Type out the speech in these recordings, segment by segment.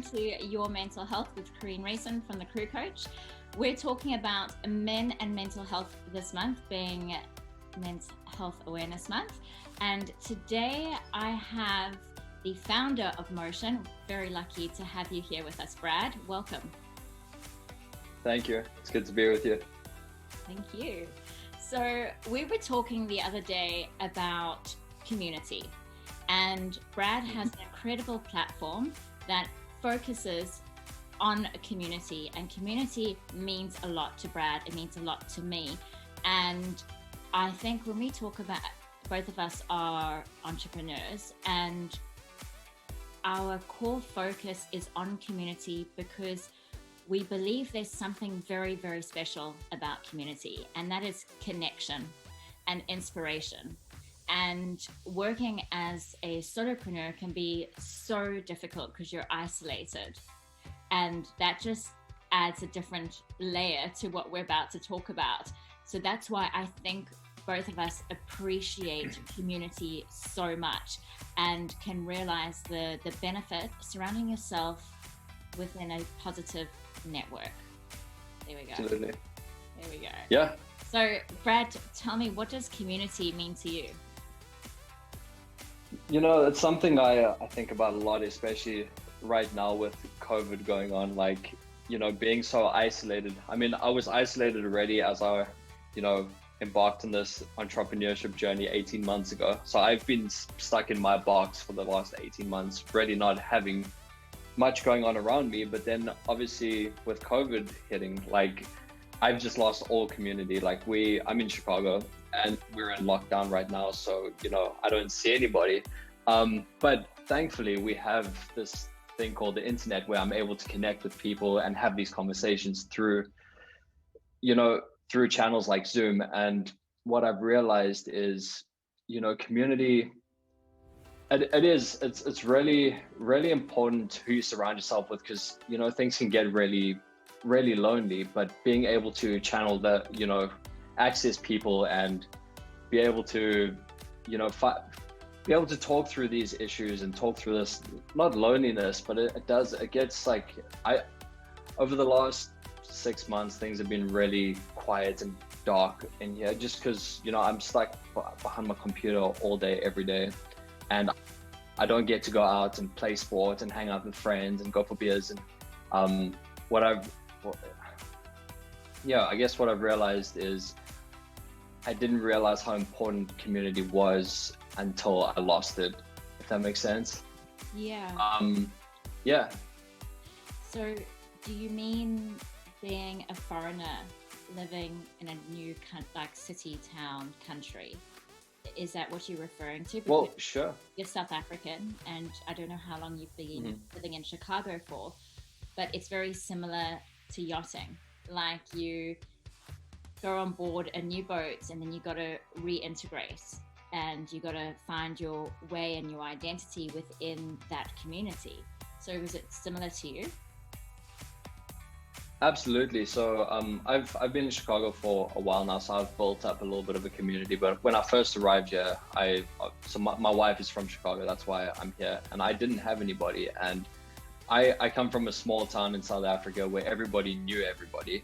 welcome to Your Mental Health with Karine, Rayson from the Crew Coach. We're talking about men and mental health this month, being Men's Health Awareness Month. And today I have the founder of Motion. Very lucky to have you here with us, Brad. Welcome. Thank you. It's good to be with you. Thank you. So we were talking the other day about community, and Brad has an incredible platform that focuses on a community, and community means a lot to Brad. It means a lot to me. And I think when we talk about, both of us are entrepreneurs, and our core focus is on community because we believe there's something very, very special about community, and that is connection and inspiration. And working as a solopreneur can be so difficult because you're isolated. And that just adds a different layer to what we're about to talk about. So that's why I think both of us appreciate community so much and can realize the benefit surrounding yourself within a positive network. There we go. Absolutely. There we go. Yeah. So Brad, tell me, what does community mean to you? You know, it's something I think about a lot, especially right now with COVID going on, like, you know, being so isolated. I mean, I was isolated already as I, you know, embarked on this entrepreneurship journey 18 months ago. So I've been stuck in my box for the last 18 months, really not having much going on around me. But then obviously with COVID hitting, like, I've just lost all community. Like I'm in Chicago and we're in lockdown right now. So, you know, I don't see anybody. But thankfully we have this thing called the internet where I'm able to connect with people and have these conversations through, you know, through channels like Zoom. And what I've realized is, you know, community, it's really, really important who you surround yourself with, because, you know, things can get really, really lonely, but being able to channel the, you know, access people and be able to, you know, be able to talk through these issues and talk through this, not loneliness, but it gets like, over the last 6 months, things have been really quiet and dark in here, just because, you know, I'm stuck behind my computer all day, every day. And I don't get to go out and play sport and hang out with friends and go for beers. And I guess what I've realized is I didn't realize how important community was until I lost it, if that makes sense. Yeah. Yeah. So do you mean being a foreigner living in a new city, town, country? Is that what you're referring to? Because well, sure. You're South African, and I don't know how long you've been living in Chicago for, but it's very similar to yachting. Like, you go on board a new boat and then you got to reintegrate and you got to find your way and your identity within that community. So was it similar to you? Absolutely. So I've been in Chicago for a while now, so I've built up a little bit of a community. But when I first arrived here, my wife is from Chicago, that's why I'm here, and I didn't have anybody. And I come from a small town in South Africa where everybody knew everybody,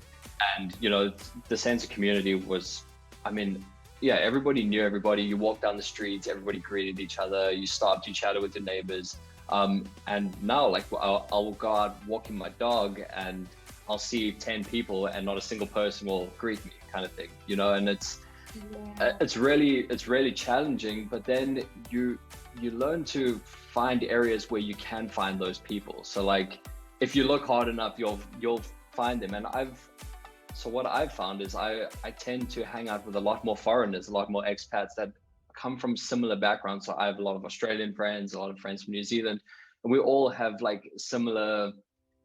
and, you know, the sense of community was, I mean, yeah, everybody knew everybody. You walk down the streets, everybody greeted each other. You stopped, you chatted with your neighbors. And now, like, I'll go out walking my dog and I'll see 10 people and not a single person will greet me, kind of thing, you know. And it's really challenging, but then you learn to find areas where you can find those people. So, like, if you look hard enough, you'll find them. And so what I've found is I tend to hang out with a lot more foreigners, a lot more expats that come from similar backgrounds. So I have a lot of Australian friends, a lot of friends from New Zealand, and we all have like similar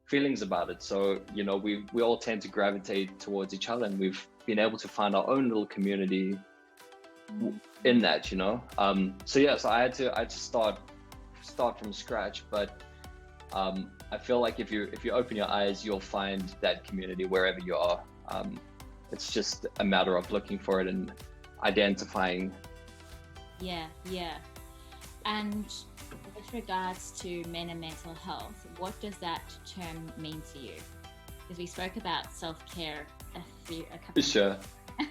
feelings about it. So, you know, we all tend to gravitate towards each other, and we've been able to find our own little community in that, you know. So I had to start from scratch, but I feel like if you open your eyes, you'll find that community wherever you are. It's just a matter of looking for it and identifying. Yeah. And the with regards to men and mental health, what does that term mean to you? Because we spoke about self-care a couple Sure.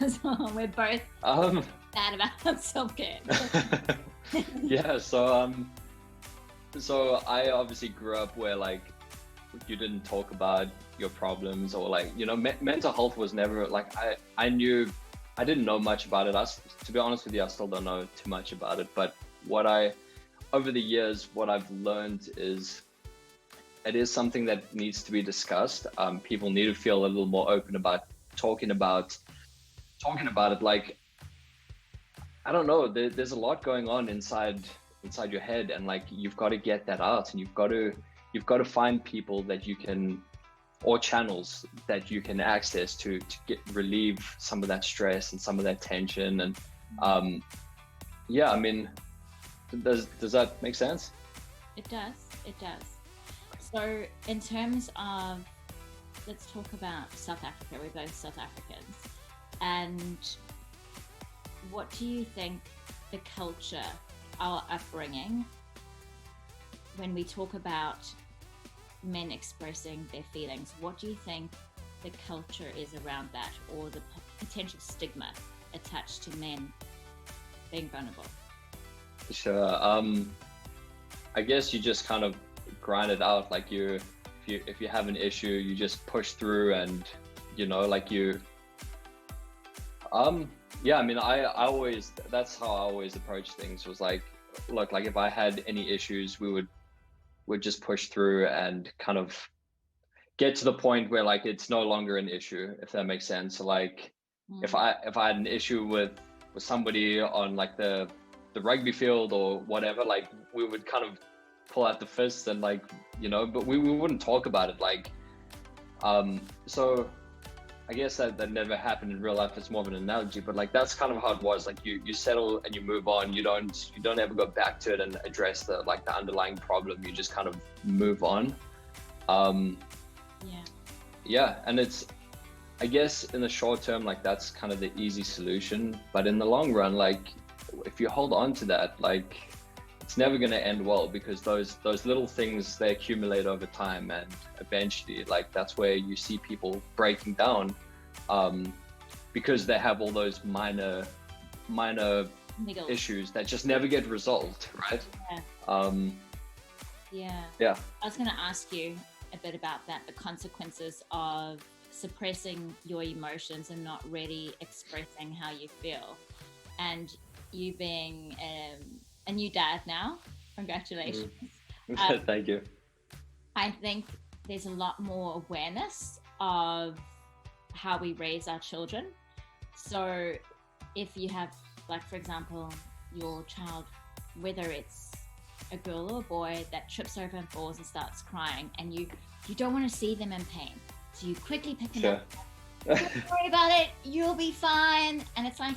as well. We're both bad about self-care. Yeah, so I obviously grew up where like you didn't talk about your problems, or like, you know, mental health was never like, I didn't know much about it. To be honest with you, I still don't know too much about it. But over the years, what I've learned is it is something that needs to be discussed. People need to feel a little more open about talking about it. Like, I don't know, there's a lot going on inside your head, and like you've got to get that out, and you've got to find people that you can, or channels that you can access to relieve some of that stress and some of that tension. And yeah, I mean, does that make sense? It does. So in terms of, let's talk about South Africa. We're both South Africans. And what do you think the culture, our upbringing, when we talk about men expressing their feelings, what do you think the culture is around that, or the potential stigma attached to men being vulnerable? Sure. I guess you just kind of grind it out. Like if you have an issue, you just push through, and you know, like yeah, I mean, I always, that's how I always approach things, was like, look, like if I had any issues, we would just push through and kind of get to the point where like it's no longer an issue, if that makes sense. So like if I had an issue with somebody on like the rugby field or whatever, like we would kind of pull out the fists and like, you know, but we wouldn't talk about it. Like so I guess that never happened in real life. It's more of an analogy, but like that's kind of how it was. Like you settle and you move on. You don't ever go back to it and address the underlying problem. You just kind of move on. Yeah, and it's, I guess in the short term, like that's kind of the easy solution. But in the long run, like if you hold on to that, like it's never going to end well, because those little things, they accumulate over time, and eventually like that's where you see people breaking down, because they have all those minor issues that just never get resolved, right? Yeah. I was going to ask you a bit about that, the consequences of suppressing your emotions and not really expressing how you feel. And you being a new dad now, congratulations. Thank you. I think there's a lot more awareness of how we raise our children. So if you have, like, for example, your child, whether it's a girl or a boy that trips over and falls and starts crying, and you don't want to see them in pain, so you quickly pick them up. Don't worry about it, you'll be fine. And it's like,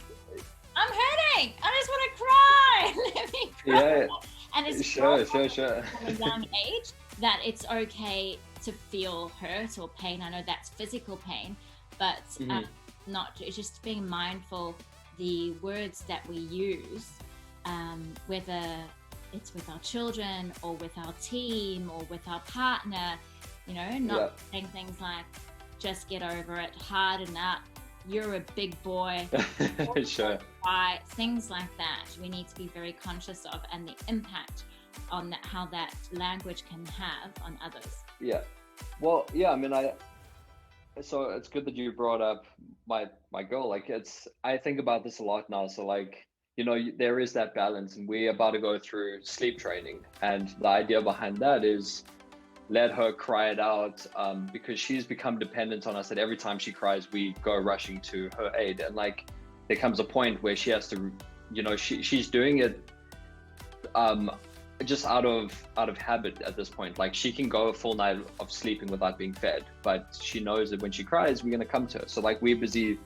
I'm hurting, I just want to cry. Let me cry. Yeah. And it's sure. From a young age that it's okay to feel hurt or pain. I know that's physical pain, but it's just being mindful the words that we use, whether it's with our children or with our team or with our partner, you know, not saying things like, just get over it, harden up, you're a big boy. Sure. Things like that we need to be very conscious of, and the impact on that, how that language can have on others. Yeah. Well, yeah, I mean, so it's good that you brought up my girl. Like I think about this a lot now. So like, you know, there is that balance, and we're about to go through sleep training, and the idea behind that is let her cry it out, because she's become dependent on us, that every time she cries we go rushing to her aid. And like there comes a point where she has to, you know, she's doing it just out of habit at this point. Like she can go a full night of sleeping without being fed, but she knows that when she cries we're going to come to her. So like we're busy,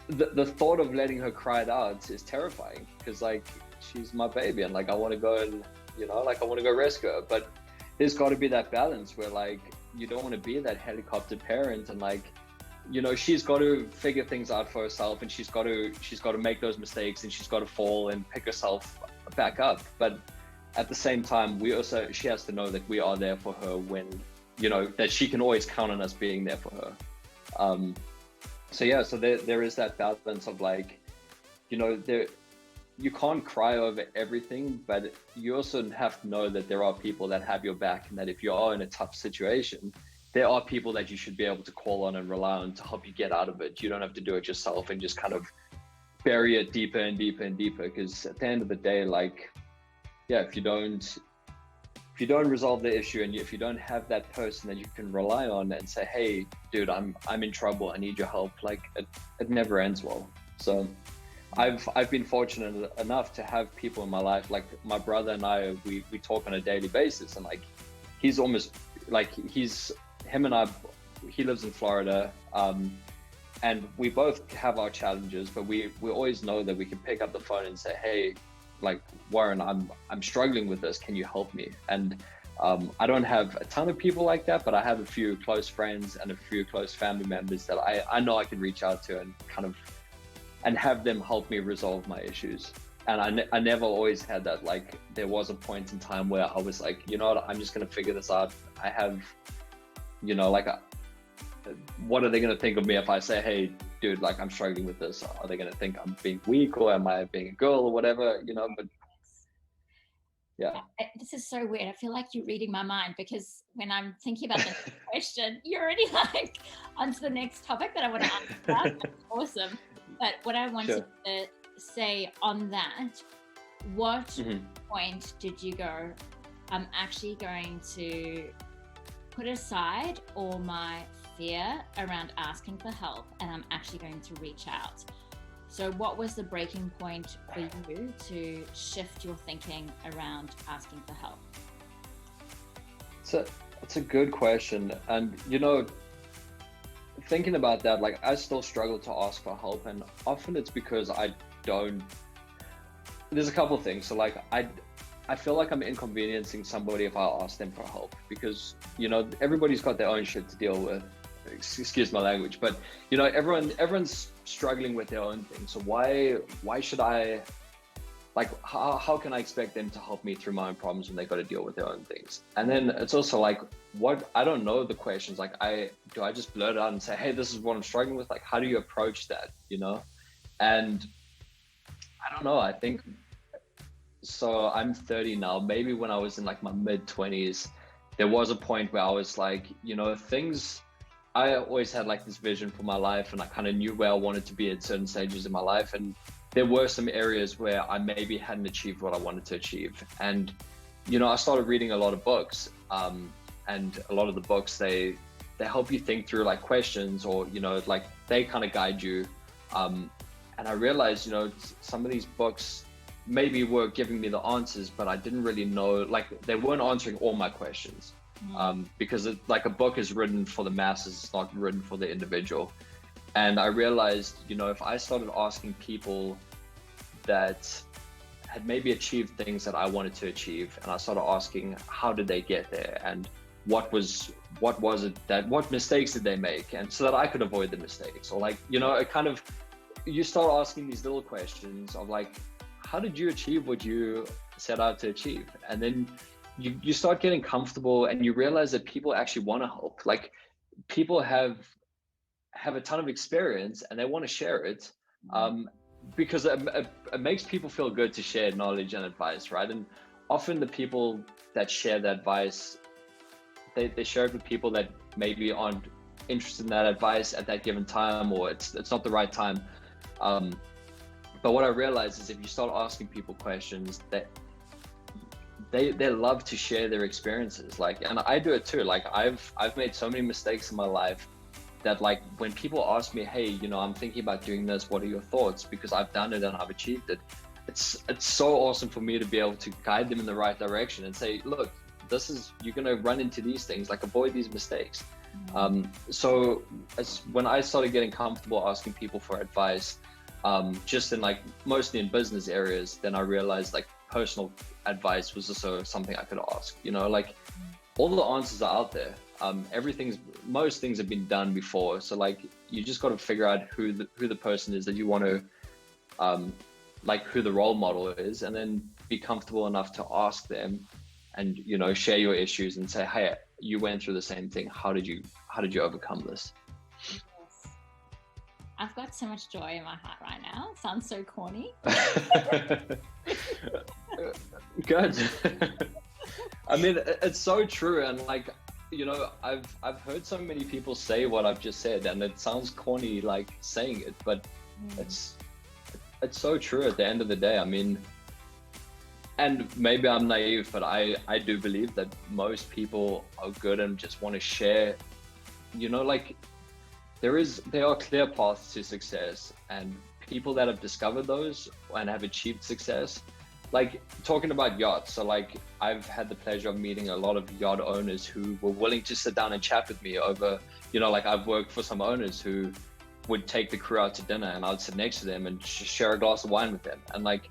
the thought of letting her cry it out is terrifying, because like she's my baby, and like I want to go and, you know, like I want to go rescue her. But there's got to be that balance where like you don't want to be that helicopter parent, and like, you know, she's got to figure things out for herself, and she's got to make those mistakes, and she's got to fall and pick herself back up. But at the same time, she has to know that we are there for her when, you know, that she can always count on us being there for her. So yeah, so there is that balance of like, you know, you can't cry over everything, but you also have to know that there are people that have your back, and that if you are in a tough situation, there are people that you should be able to call on and rely on to help you get out of it. You don't have to do it yourself and just kind of bury it deeper and deeper and deeper, because at the end of the day, like, yeah, if you don't resolve the issue, and if you don't have that person that you can rely on and say, hey dude, I'm in trouble, I need your help, like it never ends well. So I've been fortunate enough to have people in my life, like my brother and I, we talk on a daily basis, and like he's almost like him and I, he lives in Florida, and we both have our challenges, but we always know that we can pick up the phone and say, hey, like, Warren, I'm struggling with this, can you help me? And I don't have a ton of people like that, but I have a few close friends and a few close family members that I know I can reach out to and kind of and have them help me resolve my issues. And I never always had that. Like, there was a point in time where I was like, you know what, I'm just gonna figure this out. I have, you know, like what are they going to think of me if I say, hey dude, like I'm struggling with this? Are they going to think I'm being weak, or am I being a girl, or whatever, you know? But yeah, this is so weird. I feel like you're reading my mind, because when I'm thinking about the next question, you're already like onto the next topic that I want to ask about. That's awesome. But what I wanted to say on that, what point did you go, I'm actually going to put aside all my fear around asking for help, and I'm actually going to reach out? So what was the breaking point for you to shift your thinking around asking for help? So it's a good question. And, you know, thinking about that, like I still struggle to ask for help, and often it's because there's a couple of things. So like I feel like I'm inconveniencing somebody if I ask them for help, because, you know, everybody's got their own shit to deal with. Excuse my language, but you know, everyone's struggling with their own thing. So why should I, like, how can I expect them to help me through my own problems when they got to deal with their own things? And then it's also like, what, I don't know the questions. Like, I just blurt it out and say, hey, this is what I'm struggling with. Like, how do you approach that, you know? And I don't know, I think, so I'm 30 now. Maybe when I was in like my mid-20s, there was a point where I was like, you know, I always had like this vision for my life, and I kind of knew where I wanted to be at certain stages in my life. And there were some areas where I maybe hadn't achieved what I wanted to achieve. And, you know, I started reading a lot of books, and a lot of the books, they help you think through like questions, or, you know, like they kind of guide you. And I realized, you know, some of these books maybe were giving me the answers, but I didn't really know, like they weren't answering all my questions. Because like a book is written for the masses, it's not written for the individual. And I realized, you know, if I started asking people that had maybe achieved things that I wanted to achieve, and I started asking how did they get there, and what mistakes did they make, and so that I could avoid the mistakes, or like, you know, it kind of, you start asking these little questions of like, how did you achieve what you set out to achieve? And then you start getting comfortable, and you realize that people actually want to help. Like, people have a ton of experience and they want to share it, because it makes people feel good to share knowledge and advice, right? And often the people that share that advice, they share it with people that maybe aren't interested in that advice at that given time, or it's not the right time. But what I realized is if you start asking people questions, that they love to share their experiences. Like, and I do it too. Like, I've made so many mistakes in my life that, like, when people ask me, hey, you know, I'm thinking about doing this, what are your thoughts? Because I've done it and I've achieved it. It's so awesome for me to be able to guide them in the right direction and say, look, you're going to run into these things, like avoid these mistakes. So when I started getting comfortable asking people for advice, just in like mostly in business areas, then I realized like personal advice was also something I could ask. You know, like all the answers are out there. Most things have been done before. So like you just got to figure out who the person is that you want to like who the role model is, and then be comfortable enough to ask them and, you know, share your issues and say, hey, you went through the same thing. How did you overcome this? Yes. I've got so much joy in my heart right now. It sounds so corny. Good. I mean, it's so true. And like, you know, I've heard so many people say what I've just said, and it sounds corny, like saying it, but it's so true at the end of the day. I mean, and maybe I'm naive, but I do believe that most people are good and just want to share, you know, like there are clear paths to success, and people that have discovered those and have achieved success, like talking about yachts. So like I've had the pleasure of meeting a lot of yacht owners who were willing to sit down and chat with me over, you know, like I've worked for some owners who would take the crew out to dinner and I'd sit next to them and share a glass of wine with them. And like,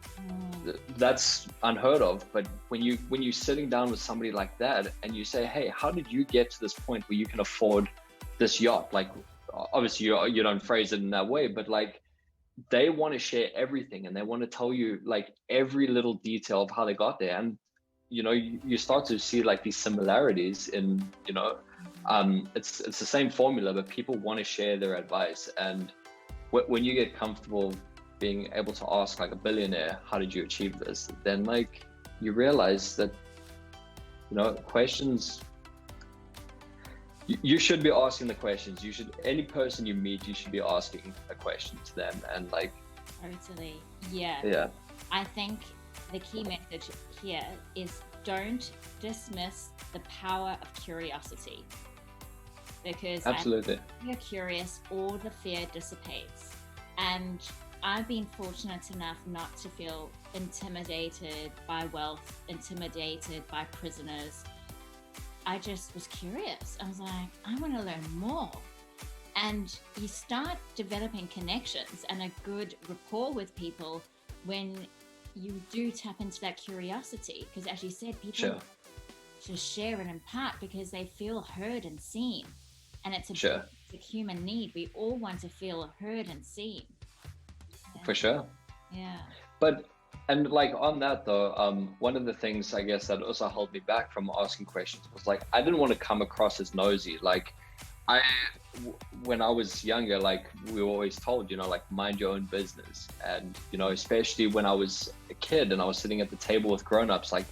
that's unheard of. But when you're sitting down with somebody like that and you say, hey, how did you get to this point where you can afford this yacht? Like, obviously you don't phrase it in that way, but like they want to share everything and they want to tell you like every little detail of how they got there. And, you know, you start to see like these similarities in, you know, it's the same formula, but people want to share their advice. And when you get comfortable being able to ask like a billionaire, how did you achieve this? Then like you realize that, you know, questions, you should be asking the questions. Any person you meet, you should be asking a question to them. And like, Totally. Yeah. Yeah. I think the key message here is don't dismiss the power of curiosity. Because Absolutely. when you're curious, all the fear dissipates. And I've been fortunate enough not to feel intimidated by wealth, intimidated by prisoners. I just was curious. I was like, I want to learn more. And you start developing connections and a good rapport with people when you do tap into that curiosity. Because as you said, people to share and impart because they feel heard and seen. And it's a basic human need. We all want to feel heard and seen. For sure. Yeah. And like on that though, one of the things I guess that also held me back from asking questions was like, I didn't want to come across as nosy. Like when I was younger, like we were always told, you know, like mind your own business. And, you know, especially when I was a kid and I was sitting at the table with grownups, like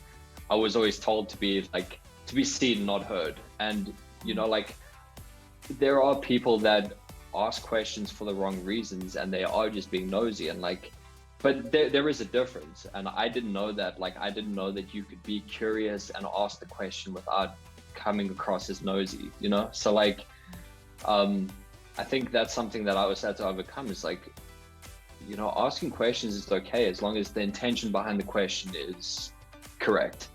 I was always told to be seen, not heard. And, you know, like there are people that ask questions for the wrong reasons and they are just being nosy and like, but there is a difference. And I didn't know that. Like, I didn't know that you could be curious and ask the question without coming across as nosy, you know? So like, I think that's something that I always had to overcome is like, you know, asking questions is okay as long as the intention behind the question is correct.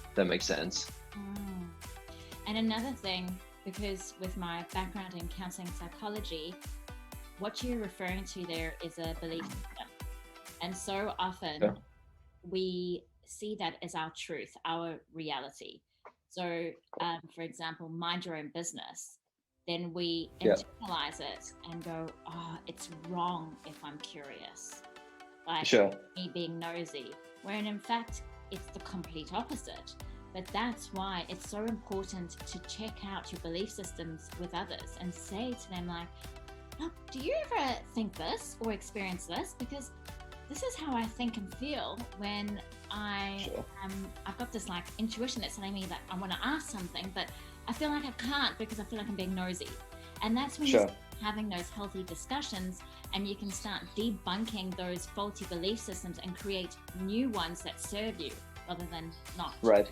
If that makes sense. And another thing, because with my background in counseling psychology, what you're referring to there is a belief system. And so often we see that as our truth, our reality. So, for example, mind your own business. Then we internalize it and go, oh, it's wrong if I'm curious. Like me being nosy. When in fact, it's the complete opposite. But that's why it's so important to check out your belief systems with others and say to them like, oh, do you ever think this or experience this? Because this is how I think and feel when I've got this like intuition that's telling me that I want to ask something, but I feel like I can't because I feel like I'm being nosy. And that's when you start having those healthy discussions and you can start debunking those faulty belief systems and create new ones that serve you rather than not. Right.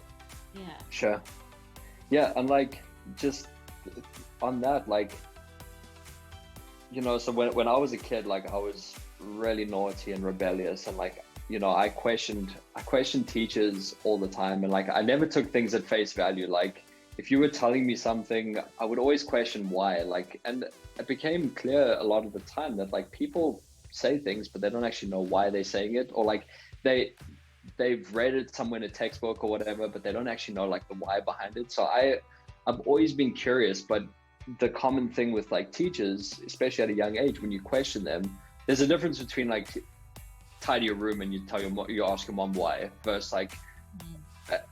Yeah. Sure. Yeah. And like, just on that, like, you know, so when I was a kid, like I was really naughty and rebellious and like, you know, I questioned teachers all the time. And like, I never took things at face value. Like if you were telling me something, I would always question why, like, and it became clear a lot of the time that like people say things, but they don't actually know why they're saying it, or like they've read it somewhere in a textbook or whatever, but they don't actually know like the why behind it. So I've always been curious, but the common thing with like teachers, especially at a young age, when you question them, there's a difference between like tidy your room and you tell you ask your mom why, versus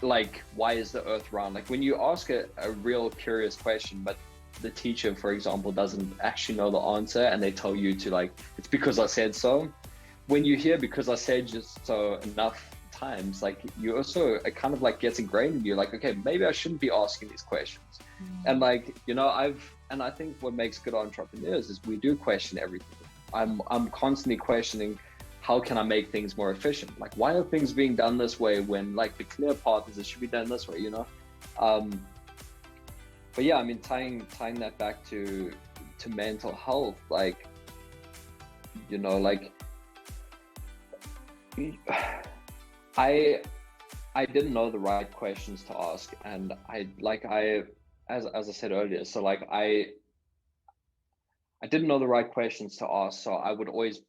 like why is the earth round? Like when you ask a real curious question, but the teacher, for example, doesn't actually know the answer and they tell you to like, it's because I said so. When you hear because I said just so enough times, like you also, it kind of like gets ingrained in you, like, okay, maybe I shouldn't be asking these questions. And like, you know, I think what makes good entrepreneurs is we do question everything. I'm constantly questioning, how can I make things more efficient? Like, why are things being done this way when like the clear path is it should be done this way, you know? But yeah, I mean, tying that back to mental health, like, you know, like I didn't know the right questions to ask, and as I said earlier, so like I didn't know the right questions to ask, so I would always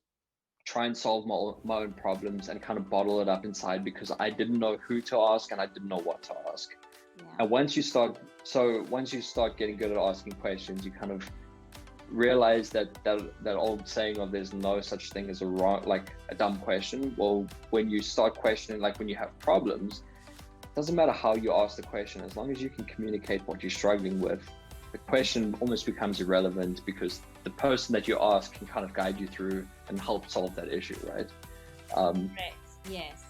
try and solve my own problems and kind of bottle it up inside because I didn't know who to ask and I didn't know what to ask. Yeah. And once you start getting good at asking questions, you kind of realize that old saying of there's no such thing as a dumb question. Well, when you start questioning, like when you have problems, it doesn't matter how you ask the question, as long as you can communicate what you're struggling with, the question almost becomes irrelevant because the person that you ask can kind of guide you through and help solve that issue, right? Correct. Yes.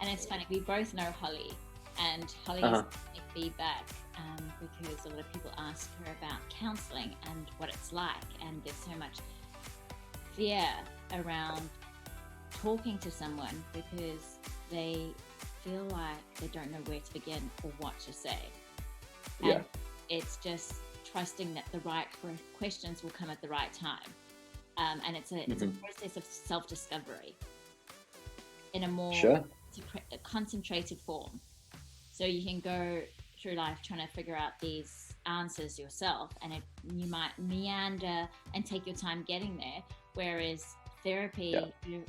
And it's funny, we both know Holly, and Holly is giving feedback because a lot of people ask her about counseling and what it's like, and there's so much fear around talking to someone because they feel like they don't know where to begin or what to say. And it's just trusting that the right questions will come at the right time. And it's a process of self-discovery in a more concentrated form. So you can go through life trying to figure out these answers yourself, and you might meander and take your time getting there. Whereas therapy, you're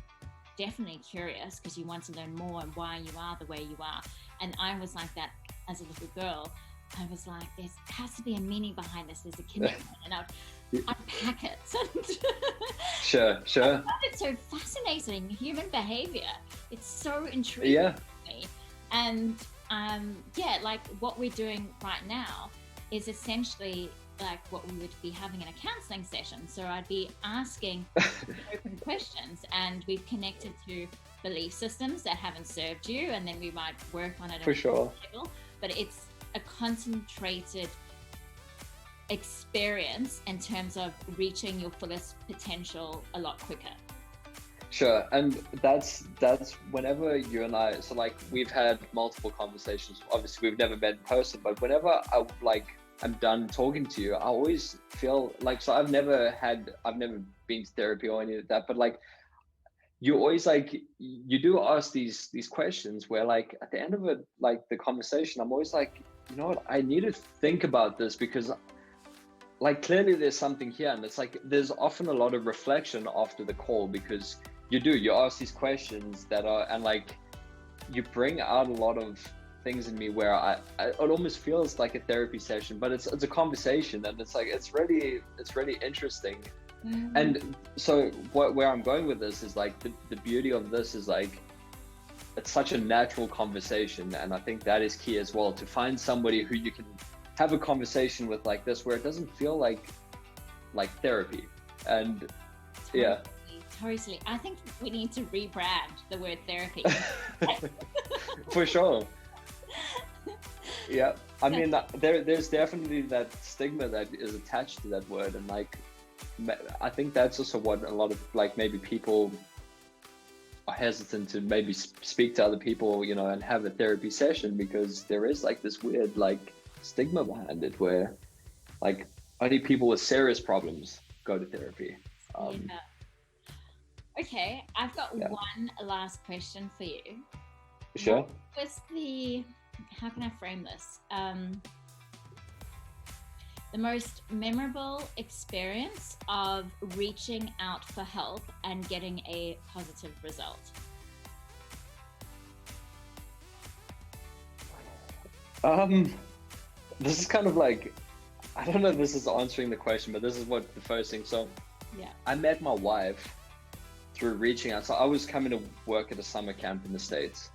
definitely curious because you want to learn more and why you are the way you are. And I was like that as a little girl. I was like, there has to be a meaning behind this. There's a connection, and I'd unpack it. Sure. I find it so fascinating, human behavior. It's so intriguing to me. And like what we're doing right now is essentially like what we would be having in a counseling session. So I'd be asking open questions, and we've connected to belief systems that haven't served you, and then we might work on it for sure. Level. But it's a concentrated experience in terms of reaching your fullest potential a lot quicker. Sure. And that's whenever you and I, so like we've had multiple conversations, obviously we've never met in person, but whenever I'm done talking to you, I always feel like, so I've never been to therapy or any of that, but like you always like, you do ask these questions where like at the end of it, like the conversation, I'm always like, you know what, I need to think about this because like clearly there's something here. And it's like, there's often a lot of reflection after the call because you ask these questions that are, and like you bring out a lot of things in me where it almost feels like a therapy session, but it's a conversation, and it's like, it's really interesting. And so where I'm going with this is like the beauty of this is like, it's such a natural conversation. And I think that is key as well, to find somebody who you can have a conversation with like this, where it doesn't feel like therapy. And Totally. I think we need to rebrand the word therapy. For sure. Yeah. I mean, there's definitely that stigma that is attached to that word. And like, I think that's also what a lot of like maybe people are hesitant to maybe speak to other people, you know, and have a therapy session, because there is like this weird like stigma behind it where like only people with serious problems go to therapy. Okay, I've got one last question for you. Sure. What was how can I frame this? The most memorable experience of reaching out for help and getting a positive result? This is kind of like, I don't know if this is answering the question, but this is what the first thing. So I met my wife through reaching out. So I was coming to work at a summer camp in the States,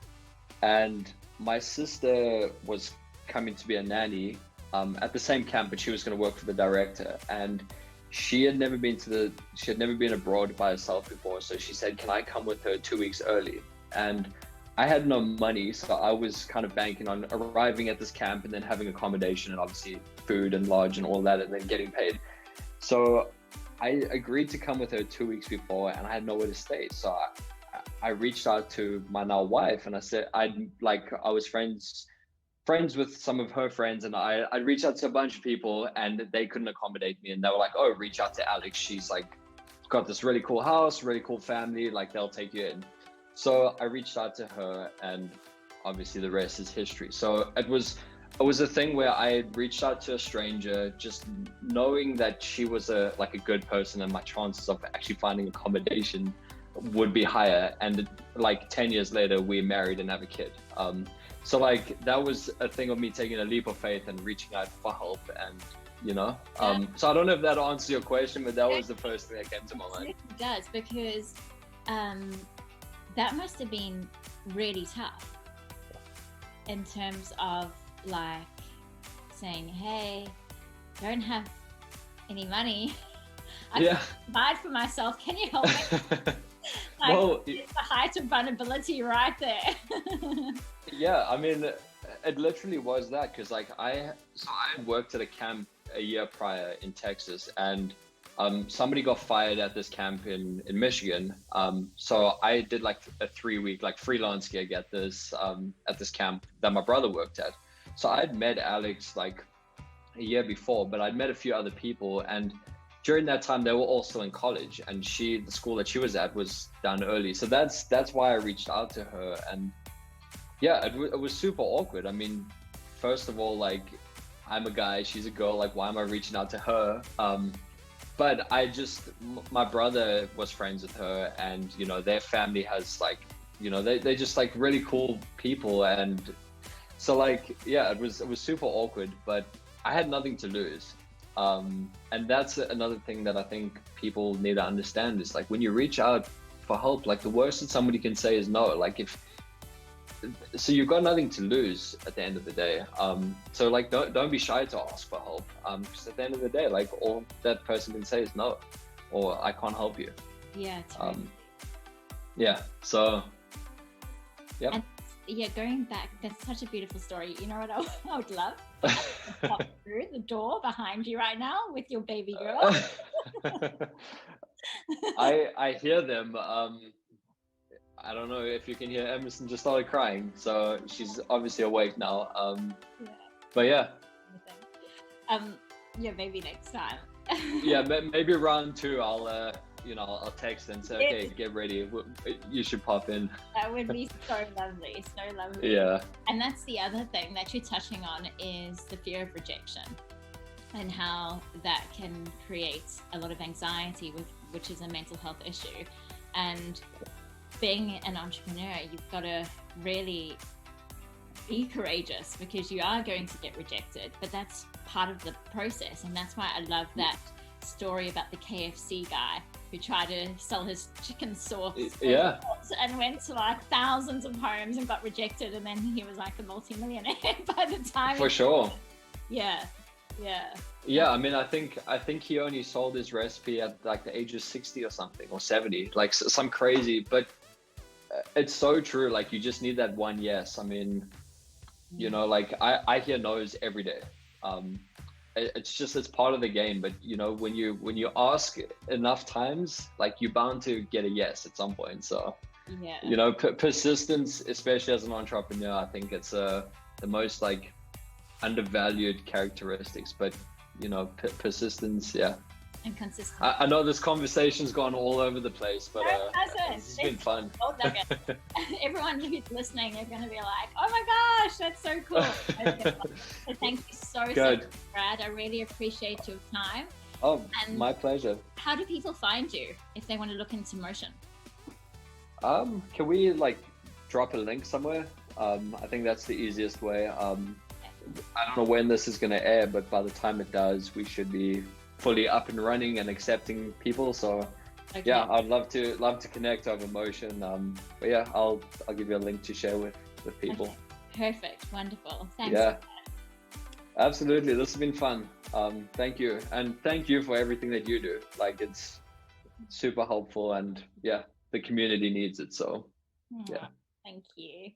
and my sister was coming to be a nanny at the same camp, but she was going to work for the director. And she had never been abroad by herself before. So she said, can I come with her 2 weeks early? And I had no money, so I was kind of banking on arriving at this camp and then having accommodation and obviously food and lodge and all that, and then getting paid. So I agreed to come with her 2 weeks before, and I had nowhere to stay. So I reached out to my now wife, and I said I was friends with some of her friends, and I reached out to a bunch of people, and they couldn't accommodate me, and they were like, oh, reach out to Alex, she's like got this really cool house, really cool family, like they'll take you in. So I reached out to her, and obviously the rest is history. So it was a thing where I had reached out to a stranger, just knowing that she was a good person, and my chances of actually finding accommodation would be higher. And like 10 years later, we married and have a kid. So like that was a thing of me taking a leap of faith and reaching out for help, and so I don't know if that answers your question, but that was the first thing that came to my mind. It does, because that must have been really tough in terms of like saying, hey, don't have any money, I can provide for myself, can you help me? Well, it's the height of vulnerability right there. Yeah, I mean, it literally was that, because like I had worked at a camp a year prior in Texas, and somebody got fired at this camp in Michigan. So I did like a 3-week like freelance gig at this camp that my brother worked at. So I'd met Alex like a year before, but I'd met a few other people, and during that time they were all still in college, and the school that she was at was done early. So that's why I reached out to her. And yeah, it was super awkward. I mean, first of all, like I'm a guy, she's a girl, like why am I reaching out to her? But my brother was friends with her, and their family has like, they're just like really cool people. And so like, yeah, it was super awkward, but I had nothing to lose. And that's another thing that I think people need to understand is like, when you reach out for help, like the worst that somebody can say is no. Like so you've got nothing to lose at the end of the day. So like don't be shy to ask for help, because at the end of the day, like all that person can say is no, or I can't help you. Yeah, totally. Yeah, so yeah. And yeah, going back, that's such a beautiful story. You know what I would love? Pop through the door behind you right now with your baby girl. I hear them. I don't know if you can hear, Emerson just started crying, so she's obviously awake now. But yeah. Yeah, maybe next time. Yeah, maybe round 2, I'll text and say, okay, get ready. You should pop in. That would be so lovely, so lovely. Yeah. And that's the other thing that you're touching on is the fear of rejection, and how that can create a lot of anxiety, which is a mental health issue. And being an entrepreneur, you've got to really be courageous, because you are going to get rejected, but that's part of the process. And that's why I love that story about the KFC guy who tried to sell his chicken sauce and went to like thousands of homes and got rejected, and then he was like a multi-millionaire by the time. For sure. Yeah. I mean, I think he only sold his recipe at like the age of 60 or something, or 70, like some crazy, but it's so true. Like you just need that one yes. I mean, like I hear no's every day. It's part of the game. But when you ask enough times, like you're bound to get a yes at some point. So yeah, persistence, especially as an entrepreneur, I think it's the most like undervalued characteristics. But persistence, yeah. And consistent. I know this conversation's gone all over the place, but it's been fun. Everyone who's listening are going to be like, oh my gosh, that's so cool. So thank you so much, Brad. I really appreciate your time. Oh, and my pleasure. How do people find you if they want to look into motion? Can we like drop a link somewhere? I think that's the easiest way. I don't know when this is going to air, but by the time it does, we should be fully up and running and accepting people. So yeah, Okay. I'd love to connect over motion. But yeah, I'll give you a link to share with people. Okay. Perfect. Wonderful. Thanks. Yeah, absolutely. This has been fun. Thank you, and thank you for everything that you do. Like, it's super helpful, and yeah, the community needs it. So yeah. Thank you.